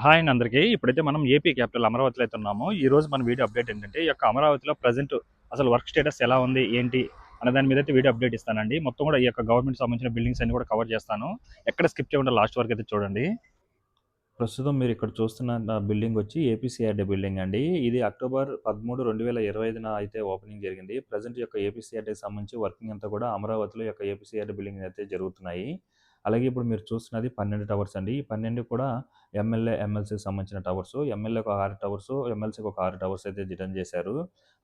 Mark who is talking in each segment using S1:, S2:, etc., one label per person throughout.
S1: Hi అండి అందరికీ. ఇప్పుడైతే మనం ఏపీ క్యాపిటల్ అమరావతిలో అయితే ఉన్నాము. ఈరోజు మన వీడియో అప్డేట్ ఏంటంటే, ఈ యొక్క అమరావతిలో ప్రజెంట్ అసలు వర్క్ స్టేటస్ ఎలా ఉంది, ఏంటి అనే దాని మీద అయితే వీడియో అప్డేట్ ఇస్తానండి. మొత్తం కూడా ఈ యొక్క గవర్నమెంట్ సంబంధించిన బిల్డింగ్స్ అన్ని కూడా కవర్ చేస్తాను. ఎక్కడ స్కిప్ చేయకుండా లాస్ట్ వరకు అయితే చూడండి. ప్రస్తుతం మీరు ఇక్కడ చూస్తున్న బిల్డింగ్ వచ్చి ఏపీసీఆర్డీ బిల్డింగ్ అండి. ఇది అక్టోబర్ 13, 2025న అయితే ఓపెనింగ్ జరిగింది. ప్రజెంట్ యొక్క ఏపీసీఆర్డీకి సంబంధించి వర్కింగ్ అంతా కూడా అమరావతిలో యొక్క ఏపీసీఆర్డీ బిల్డింగ్ అయితే జరుగుతున్నాయి. అలాగే ఇప్పుడు మీరు చూస్తున్నది 12 టవర్స్ అండి. ఈ 12 కూడా ఎమ్మెల్యే, ఎమ్మెల్సీకి సంబంధించిన టవర్స్. ఎమ్మెల్యేకి ఒక 6 టవర్స్, ఎమ్మెల్సీకి ఒక 6 టవర్స్ అయితే డిజైన్ చేశారు.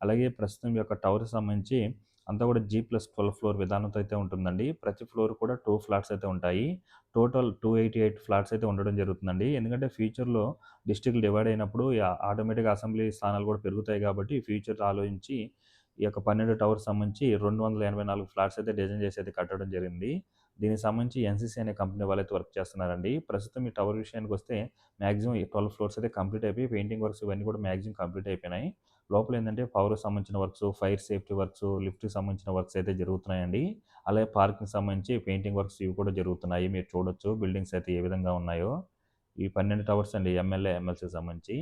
S1: అలాగే ప్రస్తుతం ఈ యొక్క టవర్కి సంబంధించి అంతా కూడా G+12 ఫ్లోర్ విధానంతో అయితే ఉంటుందండి. ప్రతి ఫ్లోర్ కూడా 2 ఫ్లాట్స్ అయితే ఉంటాయి. టోటల్ 288 ఫ్లాట్స్ అయితే ఉండడం జరుగుతుందండి. ఎందుకంటే ఫ్యూచర్‌లో డిస్ట్రిక్ట్‌లు డివైడ్ అయినప్పుడు ఆటోమేటిక్‌గా అసెంబ్లీ స్థానాలు కూడా పెరుగుతాయి కాబట్టి ఫ్యూచర్ ఆలోచించి ఈ యొక్క 12 టవర్స్ సంబంధించి 284 ఫ్లాట్స్ అయితే డిజైన్ చేసి అయితే కట్టడం జరిగింది. దీనికి సంబంధించి ఎన్‌సీసీ అనే కంపెనీ వాళ్ళైతే వర్క్ చేస్తున్నారండి. ప్రస్తుతం ఈ టవర్ విషయానికొస్తే మాక్సిమం ఈ 12 ఫ్లోర్స్ అయితే కంప్లీట్ అయిపోయి పెయింటింగ్ వర్క్స్ ఇవన్నీ కూడా మాక్సిమం కంప్లీట్ అయిపోయినాయి. లోపల ఏందంటే పవర్‌కి సంబంధించిన వర్క్స్, ఫైర్ సేఫ్టీ వర్క్స్, లిఫ్ట్‌కి సంబంధించిన వర్క్స్ అయితే జరుగుతున్నాయండి. అలాగే పార్క్‌కి సంబంధించి పెయింటింగ్ వర్క్స్ ఇవి కూడా జరుగుతున్నాయి. మీరు చూడొచ్చు బిల్డింగ్స్ అయితే ఏ విధంగా ఉన్నాయో. ఈ 12 టవర్స్ అండి ఎమ్మెల్యే, ఎమ్మెల్సీకి సంబంధించి.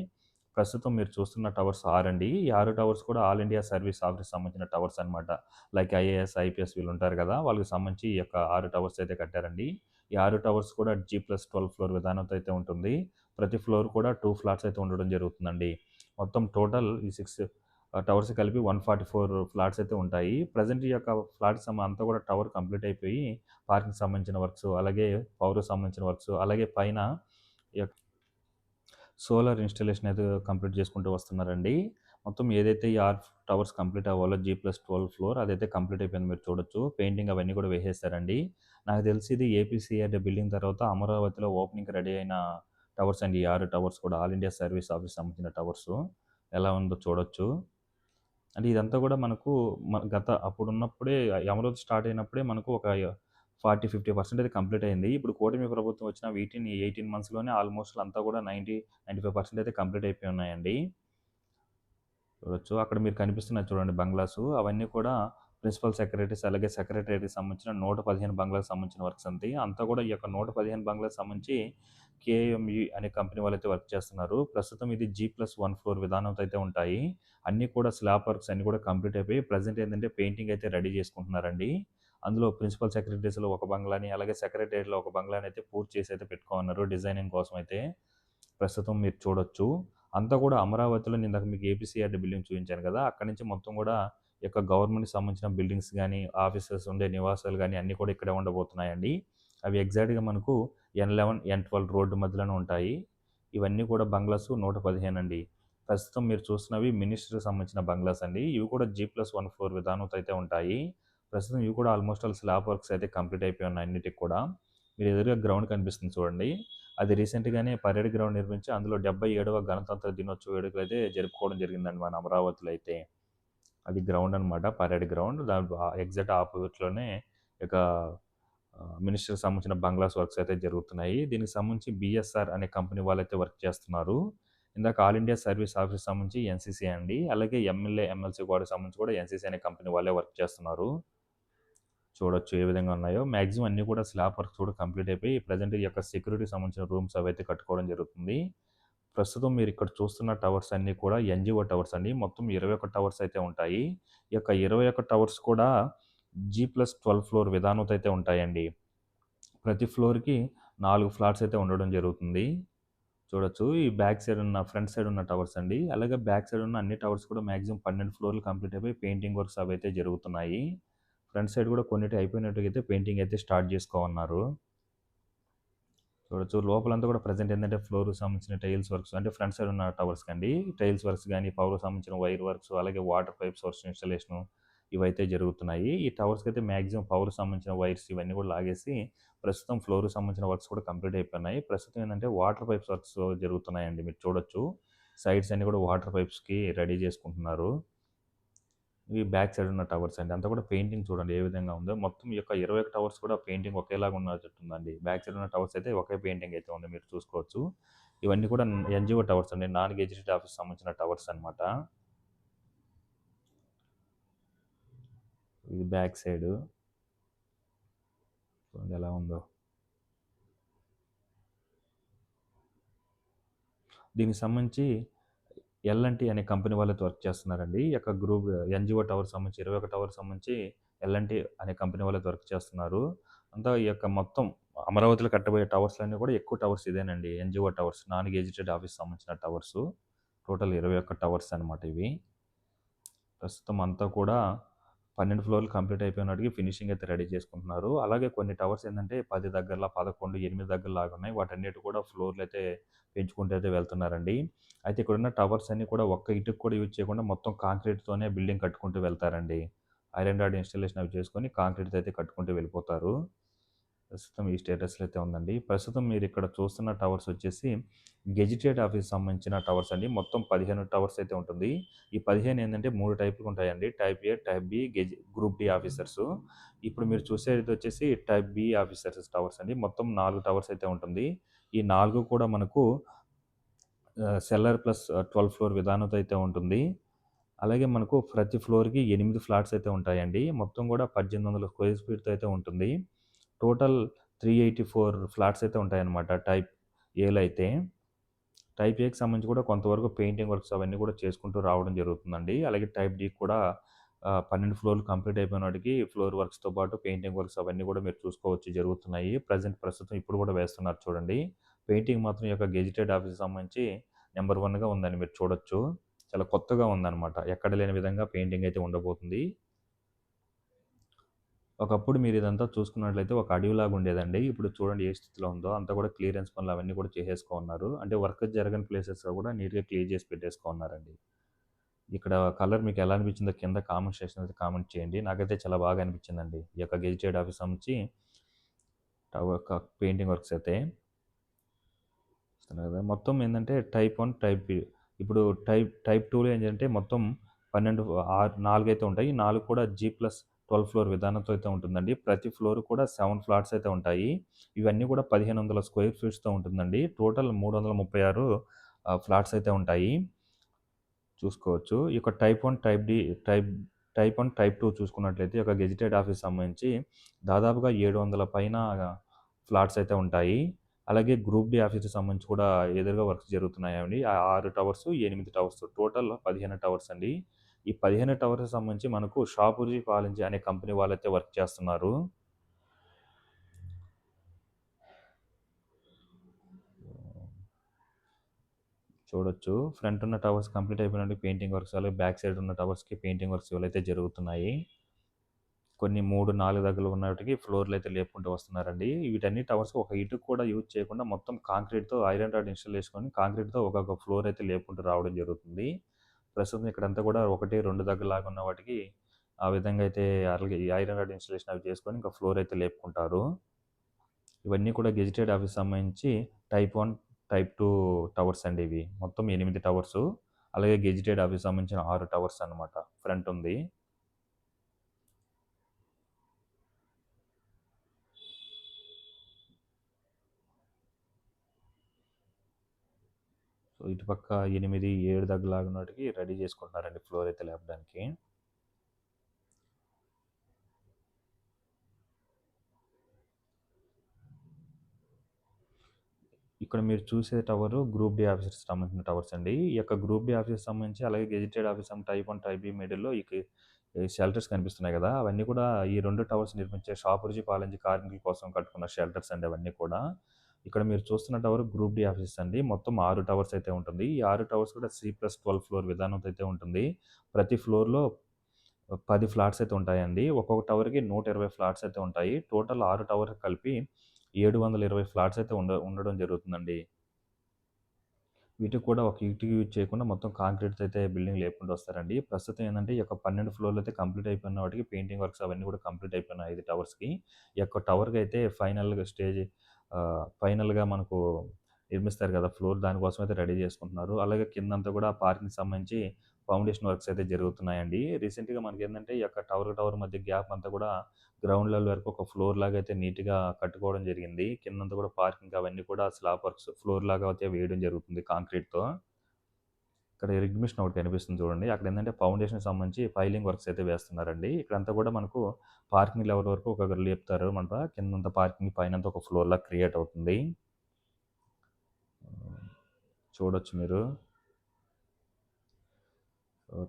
S1: ప్రస్తుతం మీరు చూస్తున్న టవర్స్ 6 అండి. ఈ 6 టవర్స్ కూడా ఆల్ ఇండియా సర్వీస్ ఆఫీస్‌కి సంబంధించిన టవర్స్ అనమాట. లైక్ ఐఏఎస్, ఐపీఎస్ వీళ్ళు ఉంటారు కదా! వాళ్ళకి సంబంధించి ఈ యొక్క 6 టవర్స్ అయితే కట్టారండి. ఈ 6 టవర్స్ కూడా G+12 ఫ్లోర్ విధానంతో అయితే ఉంటుంది. ప్రతి ఫ్లోర్ కూడా 2 ఫ్లాట్స్ అయితే ఉండడం జరుగుతుందండి. మొత్తం టోటల్ ఈ 6 టవర్స్ కలిపి 144 ఫ్లాట్స్ అయితే ఉంటాయి. ప్రెజెంట్ ఈ యొక్క ఫ్లాట్స్ అంతా కూడా టవర్ కంప్లీట్ అయిపోయి పార్కింగ్‌కి సంబంధించిన వర్క్స్, అలాగే పవర్‌కి సంబంధించిన వర్క్స్, అలాగే పైన ఈ యొక్క సోలార్ ఇన్‌స్టాలేషన్ అయితే కంప్లీట్ చేసుకుంటూ వస్తున్నారండి. మొత్తం ఏదైతే ఈ 6 టవర్స్ కంప్లీట్ అవ్వాలో G+12 ఫ్లోర్ అదైతే కంప్లీట్ అయిపోయింది మీరు చూడొచ్చు. పెయింటింగ్ అవన్నీ కూడా వేసేసారండి. నాకు తెలిసి ఇది ఏపీసీఆర్‌డీ బిల్డింగ్ తర్వాత అమరావతిలో ఓపెనింగ్‌కి రెడీ అయిన టవర్స్ అండి. ఈ 6 టవర్స్ కూడా ఆల్ ఇండియా సర్వీస్ ఆఫీస్‌కి సంబంధించిన టవర్స్. ఎలా ఉందో చూడొచ్చు. అంటే ఇదంతా కూడా మనకు అప్పుడున్నప్పుడే అమరావతి స్టార్ట్ అయినప్పుడే మనకు ఒక 40, 50% అయితే కంప్లీట్ అయింది. ఇప్పుడు కూటమి ప్రభుత్వం వచ్చిన 18 మంత్స్‌లోనే ఆల్మోస్ట్ అంతా కూడా 95% అయితే కంప్లీట్ అయిపోయి ఉన్నాయండి. చూడొచ్చు. అక్కడ మీరు కనిపిస్తున్నాయి చూడండి బంగ్లాసు. అవన్నీ కూడా ప్రిన్సిపల్ సెక్రటరీస్ అలాగే సెక్రటరీకి సంబంధించిన 115 బంగ్లాలకు సంబంధించిన వర్క్స్ అండి. అంతా కూడా ఈ యొక్క 115 బంగ్లాలకు సంబంధించి కేఎంఈ అనే కంపెనీ వాళ్ళైతే వర్క్ చేస్తున్నారు. ప్రస్తుతం ఇది G+1 ఫ్లోర్ విధానంతో అయితే ఉంటాయి. అన్నీ కూడా స్లాబ్ వర్క్స్ అన్నీ కూడా కంప్లీట్ అయిపోయి ప్రెజెంట్ ఏంటంటే పెయింటింగ్ అయితే రెడీ చేసుకుంటున్నారండి. అందులో ప్రిన్సిపల్ సెక్రటరీస్‌లో ఒక బంగ్లాని, అలాగే సెక్రటరియట్‌లో ఒక బంగ్లాని అయితే పూర్తి చేసి అయితే పెట్టుకోమన్నారు డిజైనింగ్ కోసం అయితే. ప్రస్తుతం మీరు చూడొచ్చు. అంతా కూడా అమరావతిలో నేను ఇందాక మీకు ఏపీసీఆర్‌డీ బిల్డింగ్ చూపించాను కదా! అక్కడి నుంచి మొత్తం కూడా ఈ యొక్క గవర్నమెంట్‌కి సంబంధించిన బిల్డింగ్స్ గాని, ఆఫీసెస్ ఉండే నివాసాలు గాని అన్నీ కూడా ఇక్కడే ఉండబోతున్నాయండి. అవి ఎగ్జాక్ట్‌గా మనకు N11, N12 రోడ్డు మధ్యలోనే ఉంటాయి. ఇవన్నీ కూడా బంగ్లాసు 115 అండి. ప్రస్తుతం మీరు చూస్తున్నవి మినిస్టర్‌కి సంబంధించిన బంగ్లాస్ అండి. ఇవి కూడా G+1 ఫ్లోర్ విధానంతో అయితే ఉంటాయి. ప్రస్తుతం ఇవి కూడా ఆల్మోస్ట్ ఆల్ స్లాబ్ వర్క్స్ అయితే కంప్లీట్ అయిపోయి ఉన్నాయి అన్నిటికి కూడా. మీరు ఎదురుగా గ్రౌండ్ కనిపిస్తుంది చూడండి. అది రీసెంట్‌గానే పరేడ్ గ్రౌండ్ నిర్మించి అందులో 77వ గణతంత్ర దినోత్సవ వేడుకలైతే జరుపుకోవడం జరిగిందండి మన అమరావతిలో అయితే. అది గ్రౌండ్ అనమాట. Parade ground. దాని ఎగ్జాక్ట్ ఆపోజిట్‌లోనే ఇక మినిస్టర్‌కి సంబంధించిన బంగ్లాస్ వర్క్స్ అయితే జరుగుతున్నాయి. దీనికి సంబంధించి బీఎస్ఆర్ అనే కంపెనీ వాళ్ళైతే వర్క్ చేస్తున్నారు. ఇందాక ఆల్ ఇండియా సర్వీస్ ఆఫీస్‌కి సంబంధించి ఎన్‌సీసీ అండి. అలాగే ఎమ్మెల్యే, ఎమ్మెల్సీ వాటికి సంబంధించి కూడా ఎన్‌సీసీ అనే కంపెనీ వాళ్ళే వర్క్ చేస్తున్నారు. చూడొచ్చు ఏ విధంగా ఉన్నాయో. మాక్సిమం అన్నీ కూడా స్లాబ్ వర్క్స్ కూడా కంప్లీట్ అయిపోయి ప్రెజెంట్ ఈ యొక్క సెక్యూరిటీకి సంబంధించిన రూమ్స్ అవైతే కట్టుకోవడం జరుగుతుంది. ప్రస్తుతం మీరు ఇక్కడ చూస్తున్న టవర్స్ అన్నీ కూడా ఎన్‌జీఓ టవర్స్ అండి. మొత్తం 21 టవర్స్ అయితే ఉంటాయి. ఈ యొక్క 21 టవర్స్ కూడా G+12 ఫ్లోర్ విధానంతో అయితే ఉంటాయండి. ప్రతి ఫ్లోర్‌కి 4 ఫ్లాట్స్ అయితే ఉండడం జరుగుతుంది. చూడొచ్చు. ఈ ఫ్రంట్ సైడ్ ఉన్న టవర్స్ అండి. అలాగే బ్యాక్ సైడ్ ఉన్న అన్ని టవర్స్ కూడా మాక్సిమం 12 ఫ్లోర్‌లు కంప్లీట్ అయిపోయి పెయింటింగ్ వర్క్స్ అవైతే జరుగుతున్నాయి. ఫ్రంట్ సైడ్ కూడా కొన్నిటి అయిపోయినట్టుగైతే పెయింటింగ్ అయితే స్టార్ట్ చేసుకోమన్నారు. చూడొచ్చు. లోపలంతా కూడా ప్రెజెంట్ ఏంటంటే ఫ్లోర్‌కి సంబంధించిన టైల్స్ వర్క్స్ అంటే ఫ్రంట్ సైడ్ ఉన్న టవర్స్‌కండి. టైల్స్ వర్క్స్ గాని, పవర్‌కి సంబంధించిన వైర్ వర్క్స్, అలాగే వాటర్ పైప్స్ వర్క్స్ ఇన్‌స్టాలేషను ఇవైతే జరుగుతున్నాయి. ఈ టవర్స్‌కైతే మాక్సిమం పవర్‌కి సంబంధించిన వైర్స్ ఇవన్నీ కూడా లాగేసి ప్రస్తుతం ఫ్లోర్‌కి సంబంధించిన వర్క్స్ కూడా కంప్లీట్ అయిపోయినాయి. ప్రస్తుతం ఏందంటే వాటర్ పైప్స్ వర్క్స్ జరుగుతున్నాయండి. మీరు చూడొచ్చు. సైడ్స్ అన్నీ కూడా వాటర్ పైప్స్‌కి రెడీ చేసుకుంటున్నారు. ఇవి బ్యాక్ సైడ్ ఉన్న టవర్స్ అండి. అంతా కూడా పెయింటింగ్ చూడండి ఏ విధంగా ఉందో. మొత్తం ఈ యొక్క 21 టవర్స్ కూడా పెయింటింగ్ ఒకేలాగా ఉన్నట్టుందండి. బ్యాక్ సైడ్ ఉన్న టవర్స్ అయితే ఒకే పెయింటింగ్ అయితే ఉంది మీరు చూసుకోవచ్చు. ఇవన్నీ కూడా ఎన్‌జీఓ టవర్స్ అండి. నాన్ గెజిటెడ్ ఆఫీస్‌కి సంబంధించిన టవర్స్ అనమాట. ఇది బ్యాక్ సైడు. చూడండి ఎలా ఉందో. దీనికి సంబంధించి ఎల్&టీ అనే కంపెనీ వాళ్ళతో వర్క్ చేస్తున్నారండి. ఈ యొక్క గ్రూప్ ఎన్‌జీఓ టవర్ సంబంధించి 21 టవర్ సంబంధించి ఎల్&టీ అనే కంపెనీ వాళ్ళతో వర్క్ చేస్తున్నారు. అంతా ఈ యొక్క మొత్తం అమరావతిలో కట్టబోయే టవర్స్‌లన్నీ కూడా ఎక్కువ టవర్స్ ఇదేనండి. NGO towers non gazetted office సంబంధించిన టవర్సు. టోటల్ 21 టవర్స్ అనమాట ఇవి. ప్రస్తుతం అంతా కూడా 12 ఫ్లోర్‌లు కంప్లీట్ అయిపోయినాటికి ఫినిషింగ్ అయితే రెడీ చేసుకుంటున్నారు. అలాగే కొన్ని టవర్స్ ఏందంటే 10 దగ్గరలా, 11, 8 దగ్గరలాగా ఉన్నాయి. వాటన్నిటి కూడా ఫ్లోర్‌లయితే పెంచుకుంటూ అయితే వెళ్తున్నారండి. అయితే ఇక్కడున్న టవర్స్ అన్నీ కూడా ఒక్క ఇటుక కూడా యూజ్ చేయకుండా మొత్తం కాంక్రీట్‌తోనే బిల్డింగ్ కట్టుకుంటూ వెళ్తారండి. ఐరన్ రాడ్ ఇన్‌స్టాలేషన్ అవి చేసుకొని కాంక్రీట్‌తో అయితే కట్టుకుంటూ వెళ్ళిపోతారు. ప్రస్తుతం ఈ స్టేటస్‌లో అయితే ఉందండి. ప్రస్తుతం మీరిక్కడ చూస్తున్న టవర్స్ వచ్చేసి గెజిటెడ్ ఆఫీస్‌కి సంబంధించిన టవర్స్ అండి. మొత్తం 15 టవర్స్ అయితే ఉంటుంది. ఈ 15 ఏందంటే 3 టైపులుగా ఉంటాయండి. Type A, type B, group D officers. ఇప్పుడు మీరు చూసేది వచ్చేసి టైప్ బి ఆఫీసర్స్ టవర్స్ అండి. మొత్తం 4 టవర్స్ అయితే ఉంటుంది. ఈ 4 కూడా మనకు సెల్లార్ ప్లస్ 12 ఫ్లోర్ విధానంతో అయితే ఉంటుంది. అలాగే మనకు ప్రతి ఫ్లోర్‌కి 8 ఫ్లాట్స్ అయితే ఉంటాయండి. మొత్తం కూడా 1800 స్క్వేర్ ఫీట్‌తో అయితే ఉంటుంది. టోటల్ 384 ఫ్లాట్స్ అయితే ఉంటాయన్నమాట టైప్ ఏలో అయితే. టైప్ ఏకి సంబంధించి కూడా కొంతవరకు పెయింటింగ్ వర్క్స్ అవన్నీ కూడా చేసుకుంటూ రావడం జరుగుతుందండి. అలాగే టైప్ డి కూడా 12 ఫ్లోర్‌లు కంప్లీట్ అయిపోయినాటికి ఫ్లోర్ వర్క్స్‌తో పాటు పెయింటింగ్ వర్క్స్ అవన్నీ కూడా మీరు చూసుకోవచ్చు జరుగుతున్నాయి. ప్రస్తుతం ఇప్పుడు కూడా వేస్తున్నారు చూడండి. పెయింటింగ్ మాత్రం ఈ యొక్క గెజిటెడ్ ఆఫీస్‌కి సంబంధించి నంబర్ 1గా ఉందని మీరు చూడొచ్చు. చాలా కొత్తగా ఉందన్నమాట. ఎక్కడ లేని విధంగా పెయింటింగ్ అయితే ఉండబోతుంది. ఒకప్పుడు మీరు ఇదంతా చూసుకున్నట్లయితే ఒక అడవిలాగా ఉండేదండి. ఇప్పుడు చూడండి ఏ స్థితిలో ఉందో. అంతా కూడా క్లియరెన్స్ పనులు అవన్నీ కూడా చేసేసుకున్నారు. అంటే వర్క్ జరగని ప్లేసెస్‌లో కూడా నీట్‌గా క్లియర్ చేసి పెట్టేసుకున్నారండి. ఇక్కడ కలర్ మీకు ఎలా అనిపించిందో కింద కామెంట్ సెక్షన్‌లో అయితే కామెంట్ చేయండి. నాకైతే చాలా బాగా అనిపించిందండి. ఈ యొక్క గెజిటెడ్ ఆఫీస్ సంబంధించి పెయింటింగ్ వర్క్స్ అయితే. చూస్తున్నారు కదా! మొత్తం ఏందంటే టైప్ 1, టైప్ బి. ఇప్పుడు టైప్ 2లో ఏంటంటే మొత్తం 12 4 అయితే ఉంటాయి. ఈ 4 కూడా G+12 ఫ్లోర్ విధానంతో అయితే ఉంటుందండి. ప్రతి ఫ్లోర్ కూడా 7 ఫ్లాట్స్ అయితే ఉంటాయి. ఇవన్నీ కూడా 1500 స్క్వేర్ ఫీట్స్‌తో ఉంటుందండి. టోటల్ 336 ఫ్లాట్స్ అయితే ఉంటాయి. చూసుకోవచ్చు. ఈ యొక్క టైప్ 1, టైప్ టైప్ 1, టైప్ 2 చూసుకున్నట్లయితే ఈ యొక్క గెజిటెడ్ ఆఫీస్ సంబంధించి దాదాపుగా 700 పైన ఫ్లాట్స్ అయితే ఉంటాయి. అలాగే గ్రూప్ డి ఆఫీస్‌కి సంబంధించి కూడా ఎదురుగా వర్క్స్ జరుగుతున్నాయండి. 6 టవర్స్, 8 టవర్స్ టోటల్ 15 టవర్స్ అండి. ఈ 15 టవర్స్‌కి సంబంధించి మనకు షాపూర్జీ కాలనీ అనే కంపెనీ వాళ్ళైతే వర్క్ చేస్తున్నారు. చూడొచ్చు. ఫ్రంట్ ఉన్న టవర్స్ కంప్లీట్ అయిపోయినట్టు పెయింటింగ్ వర్క్స్, అలాగే బ్యాక్ సైడ్ ఉన్న టవర్స్‌కి పెయింటింగ్ వర్క్స్ ఇవైతే జరుగుతున్నాయి. కొన్ని 3, 4 దగ్గరలో ఉన్నటికి ఫ్లోర్‌లయితే లేపుకుంటూ వస్తున్నారండి. వీటన్ని టవర్స్ ఒక ఇటుక కూడా యూజ్ చేయకుండా మొత్తం కాంక్రీట్‌తో ఐరన్ రాడ్ ఇన్‌స్టాల్ చేసుకొని కాంక్రీట్‌తో ఒక్కొక్క ఫ్లోర్ అయితే లేపుకుంటూ రావడం జరుగుతుంది. ప్రస్తుతం ఇక్కడంతా కూడా 1, 2 దగ్గరలాగా ఉన్న వాటికి ఆ విధంగా అయితే అలాగే ఈ ఐరన్ రాడ్ ఇన్‌స్టాలేషన్ అవి చేసుకొని ఇంకా ఫ్లోర్ అయితే లేపుకుంటారు. ఇవన్నీ కూడా గెజిటెడ్ ఆఫీస్ సంబంధించి టైప్ 1, టైప్ 2 టవర్స్ అండి ఇవి. మొత్తం 8 టవర్సు. అలాగే గెజిటెడ్ ఆఫీస్ సంబంధించిన 6 టవర్స్ అన్నమాట. ఫ్రంట్ ఉంది. సో, ఇటుపక్క 8, 7 దగ్గరలాగా ఉన్నటికి రెడీ చేసుకుంటున్నారండి ఫ్లోర్ అయితే లేపడానికి. ఇక్కడ మీరు చూసే టవరు గ్రూప్ డి ఆఫీసర్స్‌కి సంబంధించిన టవర్స్ అండి. ఈ యొక్క గ్రూప్ డి ఆఫీస్‌కి సంబంధించి అలాగే gazetted office type 1, type B మిడిల్‌లో ఈ షెల్టర్స్ కనిపిస్తున్నాయి గదా! అవన్నీ కూడా ఈ 2 టవర్స్ నిర్మించే షాపూర్జీ కాలేజీ కార్మికుల కోసం కట్టుకున్న షెల్టర్స్ అండి అవన్నీ కూడా. ఇక్కడ మీరు చూస్తున్న టవర్ గ్రూప్ డి ఆఫీస్ అండి. మొత్తం 6 టవర్స్ అయితే ఉంటుంది. ఈ 6 టవర్స్ కూడా C+12 ఫ్లోర్ విధానంతో అయితే ఉంటుంది. ప్రతి ఫ్లోర్‌లో 10 ఫ్లాట్స్ అయితే ఉంటాయండి. ఒక్కొక్క టవర్‌కి 120 ఫ్లాట్స్ అయితే ఉంటాయి. టోటల్ 6 టవర్‌కి కలిపి 720 ఫ్లాట్స్ అయితే ఉండడం జరుగుతుందండి. వీటికి కూడా ఒక ఇటుక యూజ్ చేయకుండా మొత్తం కాంక్రీట్‌తో అయితే బిల్డింగ్ లేపుకుంటూ వస్తారండి. ప్రస్తుతం ఏందంటే ఈ యొక్క 12 ఫ్లోర్‌లు అయితే కంప్లీట్ అయిపోయిన వాటికి పెయింటింగ్ వర్క్స్ అవన్నీ కూడా కంప్లీట్ అయిపోయినాయి 5 టవర్స్‌కి. ఈ యొక్క టవర్‌కి అయితే ఫైనల్‌గా మనకు నిర్మిస్తారు కదా! ఫ్లోర్ దానికోసం అయితే రెడీ చేసుకుంటున్నారు. అలాగే కిందంతా కూడా పార్కింగ్‌కి సంబంధించి ఫౌండేషన్ వర్క్స్ అయితే జరుగుతున్నాయండి. రీసెంట్‌గా మనకేందంటే ఈ యొక్క టవర్ మధ్య గ్యాప్ అంతా కూడా గ్రౌండ్ లెవెల్ వరకు ఒక ఫ్లోర్ లాగా అయితే నీట్‌గా కట్టుకోవడం జరిగింది. కిందంతా కూడా పార్కింగ్ అవన్నీ కూడా స్లాబ్ వర్క్స్ ఫ్లోర్ లాగా అయితే వేయడం జరుగుతుంది కాంక్రీట్‌తో. ఇక్కడ రిగ్ మిషన్ ఒకటి కనిపిస్తుంది చూడండి. అక్కడేందంటే ఫౌండేషన్‌కి సంబంధించి పైలింగ్ వర్క్స్ అయితే వేస్తున్నారండి. ఇక్కడంతా కూడా మనకు పార్కింగ్ లెవెల్ వరకు ఒకరు లేపుతారు అనమాట. కిందంతా పార్కింగ్ పైనంతా ఒక ఫ్లోర్‌లా క్రియేట్ అవుతుంది. చూడొచ్చు మీరు.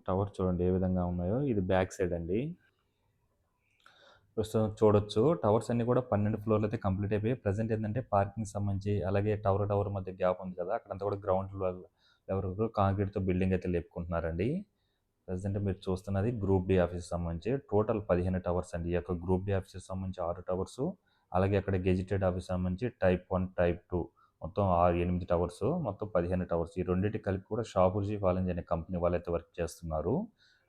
S1: టవర్ చూడండి ఏ విధంగా ఉన్నాయో. ఇది బ్యాక్ సైడ్ అండి. ప్రస్తుతం చూడొచ్చు. టవర్స్ అన్నీ కూడా 12 ఫ్లోర్‌లు అయితే కంప్లీట్ అయిపోయాయి. ప్రెజెంట్ ఏందంటే పార్కింగ్‌కి సంబంధించి అలాగే టవర్ మధ్య గ్యాప్ ఉంది కదా! అక్కడంతా కూడా గ్రౌండ్ లెవెల్ కాంక్రీట్‌తో బిల్డింగ్ అయితే లేపుకుంటున్నారండి. ప్రెజెంట్ మీరు చూస్తున్నది గ్రూప్ డి ఆఫీస్‌కి సంబంధించి టోటల్ 15 టవర్స్ అండి. ఈ యొక్క గ్రూప్ డి ఆఫీస్‌కి సంబంధించి 6 టవర్సు, అలాగే అక్కడ గెజిటెడ్ ఆఫీస్ సంబంధించి టైప్ 1, టైప్ 2 మొత్తం 8 టవర్స్, మొత్తం 15 టవర్స్. ఈ రెండిటికి కలిపి కూడా షాపూర్జీ ఫాలెంజ్ అనే కంపెనీ వాళ్ళైతే వర్క్ చేస్తున్నారు.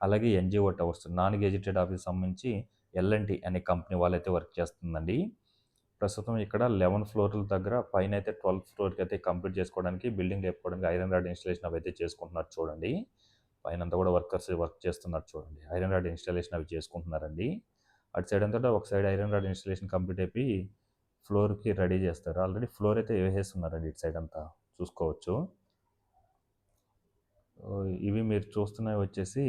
S1: అలాగే NGO towers non gazetted office సంబంధించి ఎల్&టీ అనే కంపెనీ వాళ్ళైతే వర్క్ చేస్తుందండి. ప్రస్తుతం ఇక్కడ 11 ఫ్లోర్ల దగ్గర పైనైతే 12థ్ ఫ్లోర్‌కి అయితే కంప్లీట్ చేసుకోవడానికి బిల్డింగ్ లేపుకోవడానికి ఐరన్ రాడ్ ఇన్‌స్టాలేషన్ అవైతే చేసుకుంటున్నారు చూడండి. పైనంతా కూడా వర్కర్స్ వర్క్ చేస్తున్నారు చూడండి. ఐరన్ రాడ్ ఇన్‌స్టాలేషన్ అవి చేసుకుంటున్నారండి. అటు సైడ్ అంతా ఒక side iron rod installation complete అయిపోయి ఫ్లోర్‌కి రెడీ చేస్తారు. ఆల్రెడీ ఫ్లోర్ అయితే వేసేస్తున్నారండి ఇటు సైడ్ అంతా చూసుకోవచ్చు. ఇవి మీరు చూస్తున్నవి వచ్చేసి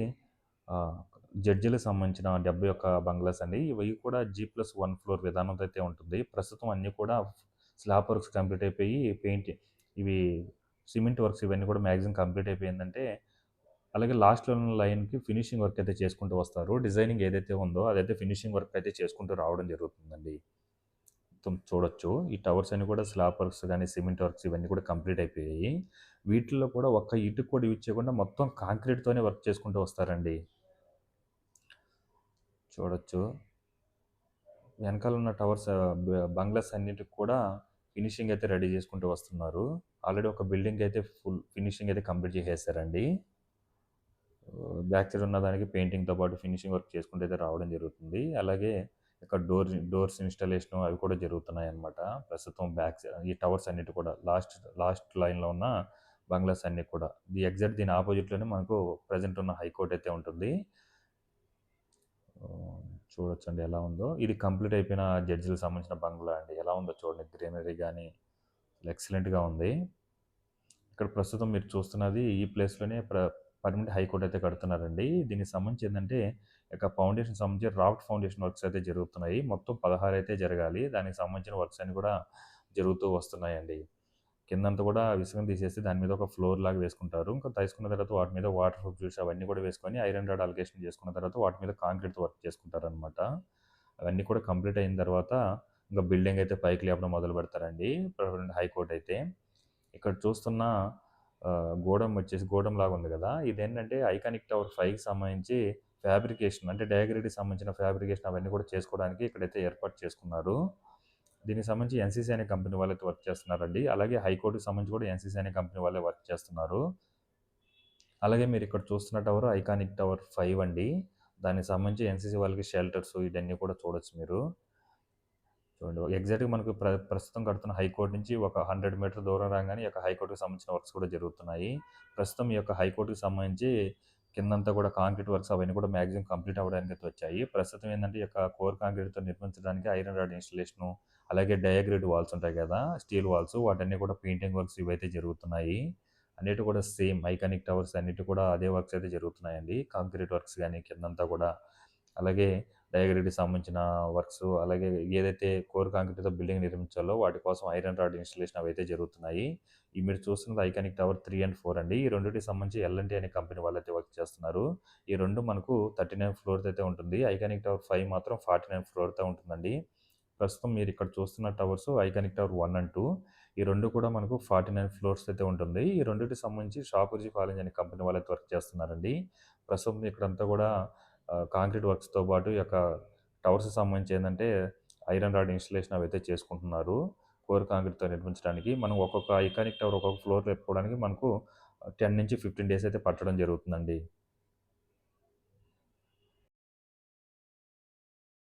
S1: జడ్జీలకు సంబంధించిన 71 బంగ్లాస్ అండి. ఇవి కూడా G+1 ఫ్లోర్ విధానంతో అయితే ఉంటుంది. ప్రస్తుతం అన్నీ కూడా స్లాబ్ వర్క్స్ కంప్లీట్ అయిపోయి ఇవి సిమెంట్ వర్క్స్ ఇవన్నీ కూడా మ్యాక్సిమం కంప్లీట్ అయిపోయిందంటే అలాగే లాస్ట్‌లో ఉన్న లైన్‌కి ఫినిషింగ్ వర్క్ అయితే చేసుకుంటూ వస్తారు. డిజైనింగ్ ఏదైతే ఉందో అదైతే ఫినిషింగ్ వర్క్ అయితే చేసుకుంటూ రావడం జరుగుతుందండి. మొత్తం చూడొచ్చు. ఈ టవర్స్ అన్నీ కూడా స్లాబ్ వర్క్స్ గానీ, సిమెంట్ వర్క్స్ ఇవన్నీ కూడా కంప్లీట్ అయిపోయాయి. వీటిల్లో కూడా ఒక్క ఇటుక కూడా యూజ్ చేయకుండా మొత్తం కాంక్రీట్‌తోనే వర్క్ చేసుకుంటూ వస్తారండి. చూడొచ్చు. వెనకాల ఉన్న టవర్స్ బంగ్లాస్ అన్నిటికి కూడా ఫినిషింగ్ అయితే రెడీ చేసుకుంటూ వస్తున్నారు. ఆల్రెడీ ఒక బిల్డింగ్ అయితే ఫుల్ ఫినిషింగ్ అయితే కంప్లీట్ చేసేసారండి. బ్యాక్ సైడ్ ఉన్న దానికి పెయింటింగ్‌తో పాటు ఫినిషింగ్ వర్క్ చేసుకుంటూ అయితే రావడం జరుగుతుంది. అలాగే ఇక్కడ డోర్స్ ఇన్‌స్టాలేషన్ అవి కూడా జరుగుతున్నాయన్నమాట. ప్రస్తుతం బ్యాక్ సైడ్ ఈ టవర్స్ అన్నిటి కూడా లాస్ట్ లైన్‌లో ఉన్న బంగ్లాస్ అన్నీ కూడా. దీని అపోజిట్‌లోనే మనకు ప్రెజెంట్ ఉన్న హైకోర్ట్ అయితే ఉంటుంది. చూడొచ్చండి ఎలా ఉందో. ఇది కంప్లీట్ అయిపోయిన జడ్జిలకు సంబంధించిన బంగ్లా అండి. ఎలా ఉందో చూడండి. గ్రీనరీ గానీ ఎక్సలెంట్‌గా ఉంది. ఇక్కడ ప్రస్తుతం మీరు చూస్తున్నది ఈ ప్లేస్‌లోనే పర్మనెంట్ హైకోర్ట్ అయితే కడుతున్నారండి. దీనికి సంబంధించి ఏందంటే ఇక ఫౌండేషన్ సంబంధించి రాఫ్ట్ ఫౌండేషన్ వర్క్స్ అయితే జరుగుతున్నాయి. మొత్తం 16 అయితే జరగాలి. దానికి సంబంధించిన వర్క్స్ అన్నీ కూడా జరుగుతూ వస్తున్నాయండి. కిందంతా కూడా ఇసుకని తీసేసి దాని మీద ఒక ఫ్లోర్ లాగా వేసుకుంటారు. ఇంకా తీసుకున్న తర్వాత వాటి మీద వాటర్ ప్రూఫ్ షీట్స్ అవన్నీ కూడా వేసుకొని ఐరన్ రాడ్ అలిగేషన్ చేసుకున్న తర్వాత వాటి మీద కాంక్రీట్‌తో వర్క్ చేసుకుంటారనమాట. అవన్నీ కూడా కంప్లీట్ అయిన తర్వాత ఇంకా బిల్డింగ్ అయితే పైకి లేపడం మొదలు పెడతారండి. హైకోర్ట్ అయితే. ఇక్కడ చూస్తున్న గోడం లాగా ఉంది కదా! ఇదేంటంటే ఐకానిక్ టవర్ 5కి సంబంధించి ఫ్యాబ్రికేషన్ అంటే డయాగ్రిడ్‌కి సంబంధించిన ఫ్యాబ్రికేషన్ అవన్నీ కూడా చేసుకోవడానికి ఇక్కడైతే ఏర్పాటు చేసుకున్నారు. దీనికి సంబంధించి ఎన్‌సీసీ అనే కంపెనీ వాళ్ళైతే వర్క్ చేస్తున్నారండి. అలాగే హైకోర్ట్‌కి సంబంధించి కూడా ఎన్‌సీసీ అనే కంపెనీ వాళ్ళే వర్క్ చేస్తున్నారు. అలాగే మీరు ఇక్కడ చూస్తున్న టవర్ ఐకానిక్ టవర్ 5 అండి. దానికి సంబంధించి ఎన్‌సీసీ వాళ్ళకి షెల్టర్స్ ఇవన్నీ కూడా చూడొచ్చు మీరు. చూడండి ఎగ్జాక్ట్‌గా మనకు ప్రస్తుతం కడుతున్న హైకోర్ట్ నుంచి ఒక 100 మీటర్ల దూరం రాగానే ఈ యొక్క హైకోర్ట్‌కి సంబంధించిన వర్క్స్ కూడా జరుగుతున్నాయి. ప్రస్తుతం ఈ యొక్క హైకోర్ట్‌కి సంబంధించి కిందంతా కూడా కాంక్రీట్ వర్క్స్ అవన్నీ కూడా మాక్సిమం కంప్లీట్ అవ్వడానికి అయితే వచ్చాయి. ప్రస్తుతం ఏందంటే ఈ యొక్క కోర్ కాంక్రీట్‌తో నిర్మించడానికి ఐరన్ రాడ్ ఇన్‌స్టాలేషను, అలాగే డయాగ్రిడ్ వాల్స్ ఉంటాయి కదా! స్టీల్ వాల్స్ వాటన్నీ కూడా పెయింటింగ్ వర్క్స్ ఇవైతే జరుగుతున్నాయి. అన్నిటి కూడా సేమ్ ఐకానిక్ టవర్స్ అన్నిటి కూడా అదే వర్క్స్ అయితే జరుగుతున్నాయండి. కాంక్రీట్ వర్క్స్ గానీ కిందంతా కూడా అలాగే డయాగ్రిడ్‌కి సంబంధించిన వర్క్స్ అలాగే ఏదైతే కోర్ కాంక్రీట్‌తో బిల్డింగ్ నిర్మించాలో వాటి కోసం ఐరన్ రాడ్ ఇన్‌స్టాలేషన్ అవైతే జరుగుతున్నాయి. ఈ మీరు చూస్తున్నది ఐకానిక్ టవర్ 3 అండ్ 4 అండి. ఈ రెండిటికి సంబంధించి ఎల్&టీ అనే కంపెనీ వాళ్ళైతే వర్క్ చేస్తున్నారు. ఈ 2 మనకు 39 ఫ్లోర్‌తో అయితే ఉంటుంది. ఐకానిక్ టవర్ 5 మాత్రం 49 ఫ్లోర్‌తో ఉంటుందండి. ప్రస్తుతం మీరు ఇక్కడ చూస్తున్న టవర్స్ ఐకానిక్ టవర్ 1 అండ్ 2 ఈ 2 కూడా మనకు 49 ఫ్లోర్స్ అయితే ఉంటుంది. ఈ రెండిటికి సంబంధించి షాపూర్జీ ఫాలెంజ్ అనే కంపెనీ వాళ్ళైతే వర్క్ చేస్తున్నారండి. ప్రస్తుతం ఇక్కడంతా కూడా కాంక్రీట్ వర్క్స్‌తో పాటు ఈ యొక్క టవర్స్‌కి సంబంధించి ఏందంటే ఐరన్ రాడ్ ఇన్‌స్టాలేషన్ అవైతే చేసుకుంటున్నారు. కోర్ కాంక్రీట్‌తో నిర్మించడానికి. మనం ఒక్కొక్క ఐకానిక్ టవర్ ఒక్కొక్క ఫ్లోర్ లేపుకోవడానికి మనకు 10-15 డేస్ అయితే పట్టడం జరుగుతుందండి.